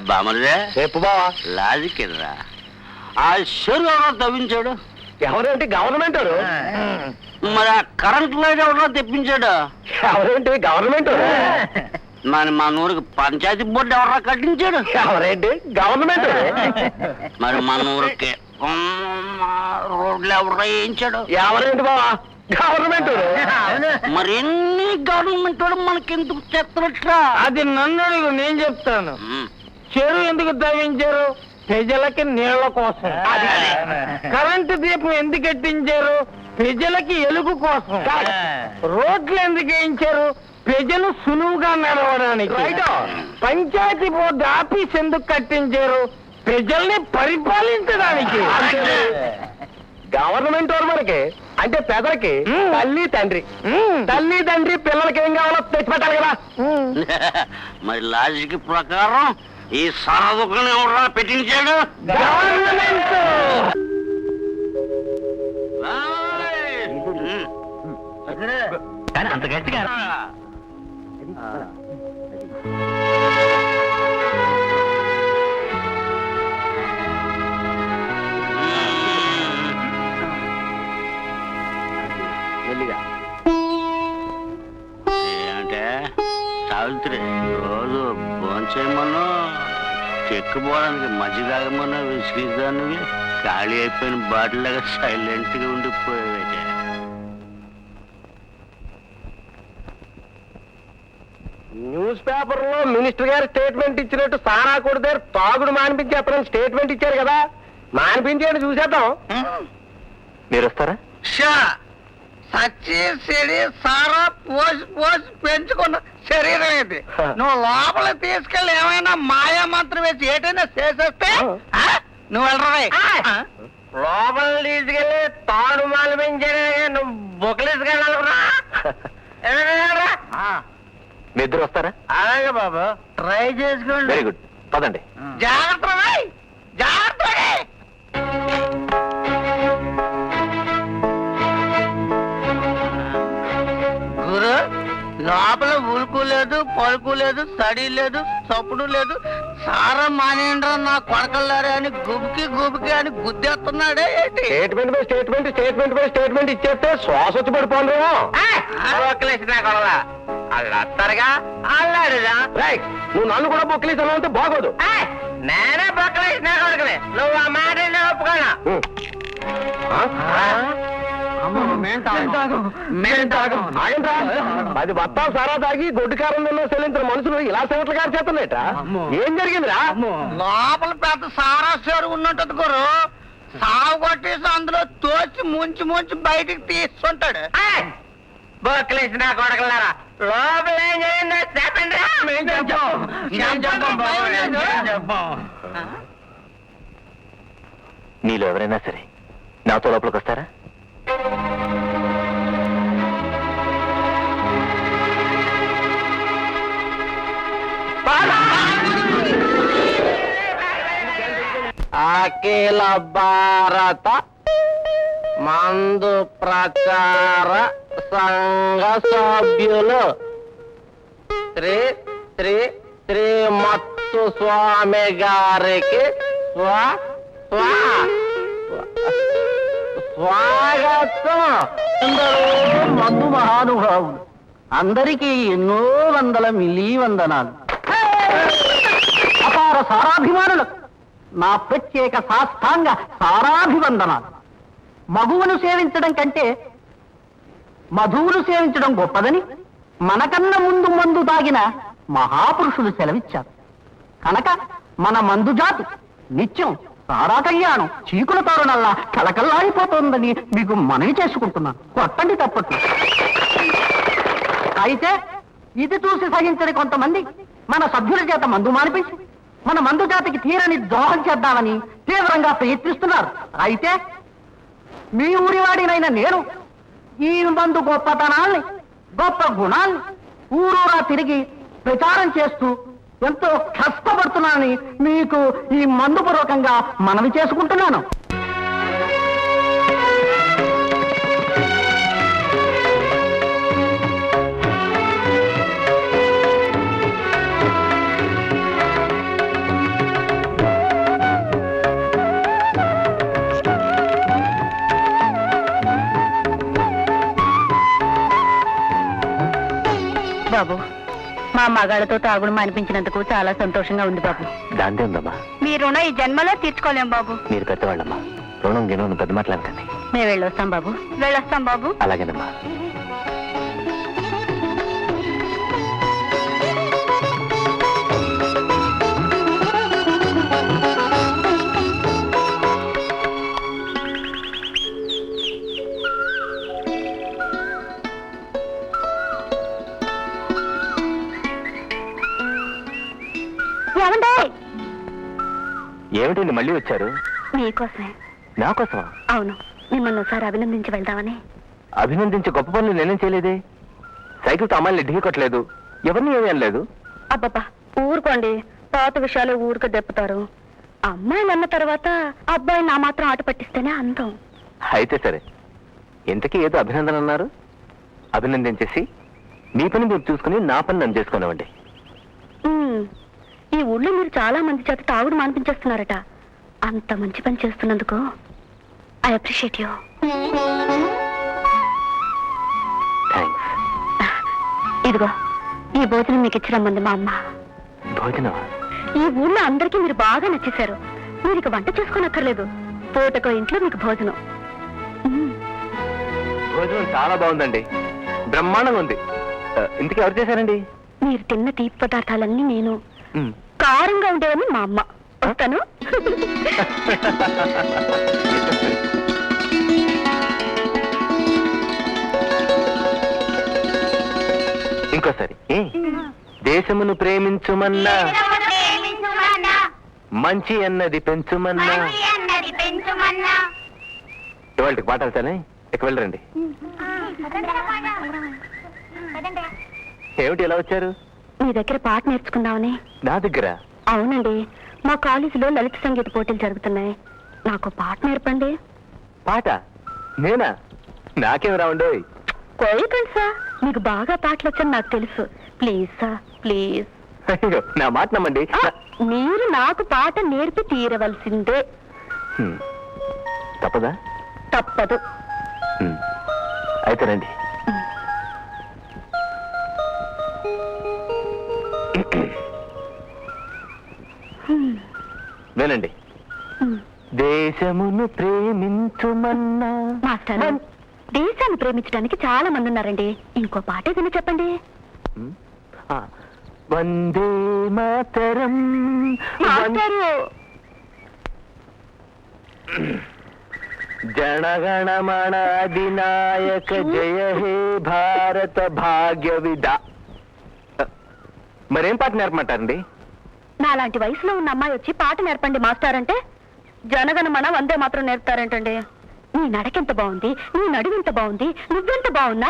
బామరిదే చెప్పు బావా. లాజిక్ ఎదురా ఆ చెరువు ఎవరో తవ్వించాడు? ఎవరేంటి గవర్నమెంట్ వాడు. మరి ఆ కరెంట్ లైట్ ఎవరో తెప్పించాడు? ఎవరేంటి గవర్నమెంట్ వాడు. మరి మన ఊరికి పంచాయతీ బోర్డు ఎవరో కట్టించాడు? ఎవరేంటి గవర్నమెంట్ వాడు. మరి మన ఊరికి రోడ్లు ఎవరో వేయించాడు? ఎవరేంటి బావా గవర్నమెంట్ వాడు. మరి ఎన్ని గవర్నమెంట్ వాడు మనకెందుకు చెత్తనట్రా? అది నన్ను అడుగు, నేను చెప్తాను. చెరువు ఎందుకు తవ్వించారు? ప్రజలకి నీళ్ల కోసం. కరెంటు దీపం ఎందుకు కట్టించారు? ప్రజలకి ఎలుగు కోసం. రోడ్లు ఎందుకు వేయించారు? ప్రజలు సులువుగా నడవడానికి. పంచాయతీ బోర్డు ఆఫీస్ ఎందుకు కట్టించారు? ప్రజల్ని పరిపాలించడానికి. గవర్నమెంట్ వాడు మనకి అంటే పెదలకి తల్లి తండ్రి. తల్లి తండ్రి పిల్లలకి ఏం కావాలో తెచ్చిపెట్టాలి కదా. మరి లాజిక్ ప్రకారం ఈ సరదుకుని ఎవరా పెట్టించాడు? గవర్నమెంట్. కానీ అంత గట్టిగా ఏంటే సావిత్రి, రోజు భోంచేయమన్నా చెక్కుపోవడానికి మధ్య తాగమన్నా విసిగిద్దాన్ని ఖాళీ అయిపోయిన బాటిల్ లాగా సైలెంట్ గా ఉండిపోయావే. న్యూస్ పేపర్ లో మినిస్టర్ గారు స్టేట్మెంట్ ఇచ్చినట్టు సారా కొడితే తాగుడు మానిపించేస్తారని స్టేట్మెంట్ ఇచ్చారు కదా. మానిపించేయండి చూసేద్దాం. మీరు వస్తారా? సచ్చి చెడి సారా పోసి పోసి పెంచుకున్న శరీరం ఇది. నువ్వు లోపల తీసుకెళ్ళి ఏమైనా మాయా మంత్రం వేసి ఏటైనా చేసేస్తే నువ్వు వెళ్ళరా? లోపల తీసుకెళ్ళి తాడు మానిపించే నువ్వు బొక్కలేసుకెళ్ళాలరా. నిద్ర వస్తారా? అలాగే బాబు, ట్రై చేసుకోండి. వెరీ గుడ్, పదండి. జాగ్రత్త జాగ్రత్త. గురు, లోపల ఉలుకు లేదు, పలుకు లేదు, సడి లేదు, చప్పుడు లేదు. సారా మానేండ్రా నా కొడకల్లారే అని గుబుకి అని గుద్దేస్తున్నాడే ఏంటి? Statement by statement statement by statement ఇచ్చేస్తే శ్వాస వచ్చి పడిపోండ్రేమో. వాళ్ళు వస్తారుగా, అల్లాడుగా. నువ్వు నన్ను కూడా బొక్కలేసి అంటే బాగోదు. నేనే బొక్కలేసిన కొడుకునే, నువ్వు ఆ మాట ఒప్పుకోనా? అది బత్తాలు సారా తాగి గొడ్డు కారం తిన్న చెల్లించిన మనుషులు ఇలా సెవెట్ల గారు చేస్తున్నట. ఏం జరిగిందిరా? లోపల పెద్ద సారా చెరువు ఉన్నట్టు గురు. సాగు కొట్టేసి అందులో తోచి ముంచి బయటికి తీస్తుంటాడు. బొక్కలేసిన కొడకలారా, లోపల ఏం జరిగిందో చెప్పండి. మీలో ఎవరైనా సరే నాతో లోపలికి వస్తారా? అఖిల భారత మందు ప్రచార సంఘ సభ్యులు శ్రీ శ్రీ శ్రీమత్తు స్వామి గారికి స్వాగతం. మందు మహానుభావులు అందరికీ ఎన్నో వందల మిల్లీ వందనాలు. అపార సారాభిమానులకు నా ప్రత్యేక సాష్టాంగ సారాభివందనాలు. మగువును సేవించడం కంటే మధువును సేవించడం గొప్పదని మనకన్నా ముందు మందు తాగిన మహాపురుషులు సెలవిచ్చారు. కనుక మన మందు జాతి నిత్యం సారా కళ్యాణం చీకుల తోరణల్లా కలకల్లాడిపోతోందని మీకు మనవి చేసుకుంటున్నాను. కొట్టండి తప్పట్లు. అయితే ఇది చూసి సహించని కొంతమంది మన సభ్యుల చేత మందు మానిపించి మన మందు జాతికి తీరని ద్రోహం చేద్దామని తీవ్రంగా ప్రయత్నిస్తున్నారు. అయితే మీ ఊరివాడినైన నేను ఈ మందు గొప్పతనాల్ని గొప్ప గుణాల్ని ఊరూరా తిరిగి ప్రచారం చేస్తూ ఎంతో కష్టపడుతున్నానని మీకు ఈ మందు పూర్వకంగా మనవి చేసుకుంటున్నాను. మగాళ్ళతో తాగుడు మానిపించినందుకు చాలా సంతోషంగా ఉంది బాబు. దాందే ఉందమ్మా. మీ రుణం ఈ జన్మలో తీర్చుకోలేం బాబు. మీరు పెద్దవాళ్ళమ్మా, రుణం గిణం పెద్ద మాట్లాడకండి. మేము వెళ్ళొస్తాం బాబు. వెళ్ళొస్తాం బాబు. అలాగేనమ్మా. ఏమండే? ఏమిటండి మళ్ళీ వచ్చారు? మీకోసమే. నా కోసమా? అవును, మిమ్మల్ని ఒకసారి అభినందించి వెళ్దామని. అభినందించే గొప్ప పనులు నేనేం చేయలేదే. సైకిల్తో అమ్మాయిని ఢీ కొట్టలేదు, ఎవరిని ఏమీ అనలేదు. అబ్బబ్బా, ఊరుకోండి. పాత విషయాలు ఊరుకు దెప్పుతారు. అమ్మాయిని అన్న తర్వాత అబ్బాయిని నా మాత్రం ఆట పట్టిస్తేనే అందం. అయితే సరే, ఇంతకీ ఏదో అభినందన అన్నారు. అభినందించేసి మీ పని మీరు చూసుకుని నా పని నన్ను చేసుకునేవ్వండి. ఈ ఊళ్ళో మీరు చాలా మంది చేత తాగుడు మానిపించేస్తున్నారట. అంత మంచి పని చేస్తున్నందుకు ఐ అప్రిషియేట్ యూ. థ్యాంక్స్. ఇదిగో, ఈ భోజనం మీకు ఇచ్చి రమ్మంది మా అమ్మ. భోజనమా? ఈ ఊళ్ళో అందరికీ మీరు బాగా నచ్చేశారు. మీరు ఇక వంట చేసుకోనక్కర్లేదు. పూటకో ఇంట్లో మీకు భోజనం. భోజనం చాలా బాగుందండి, బ్రహ్మాండంగా ఉంది. ఇంతకీ ఎవరు చేశారండి? మీరు తిన్న తీపి పదార్థాలన్నీ నేను, కారంగా ఉండేవని మా అమ్మ. వస్తాను. ఇంకోసారి. దేశమును ప్రేమించుమన్నా, మంచి అన్నది పెంచుమన్నా. ఇవాళకి పాఠాలు చాలే, ఇక వెళ్ళరండి. ఏమిటి ఎలా వచ్చారు? మీ దగ్గర పాట నేర్చుకుందామని. నా దగ్గర? అవునండి, మా కాలేజీలో లలిత సంగీత పోటీలు జరుగుతున్నాయి. నాకు పాట నేర్పండి. పాట? నేనా? నాకేం రావండోయ్. కోయకండి సార్, మీకు బాగా పాటలు వచ్చని నాకు తెలుసు. Please sir, please. అయ్యో, నా మాట నమ్మండి. మీరు నాకు పాట నేర్పి తీరవలసిందే. తప్పదా? తప్పదు. అయితే రండి. వినండి. దేశమును ప్రేమించుమన్నా. మాస్టర్, దేశాన్ని ప్రేమించడానికి చాలా మంది ఉన్నారండి. ఇంకో పాట ఏదైనా చెప్పండి. వందే మాతరం. జనగణమణ అధినాయక జయ హే భారత భాగ్య విధ. మరేం పాట నేర్పమంటారండి? నాలాంటి వయసులో ఉన్న అమ్మాయి వచ్చి పాట నేర్పండి మాస్టర్ అంటే జనగణమన వందే మాత్రం నేర్పుతారేంటండి? నీ నడకెంత బాగుంది, నీ నడువెంత బాగుంది, నువ్వెంత బాగున్నా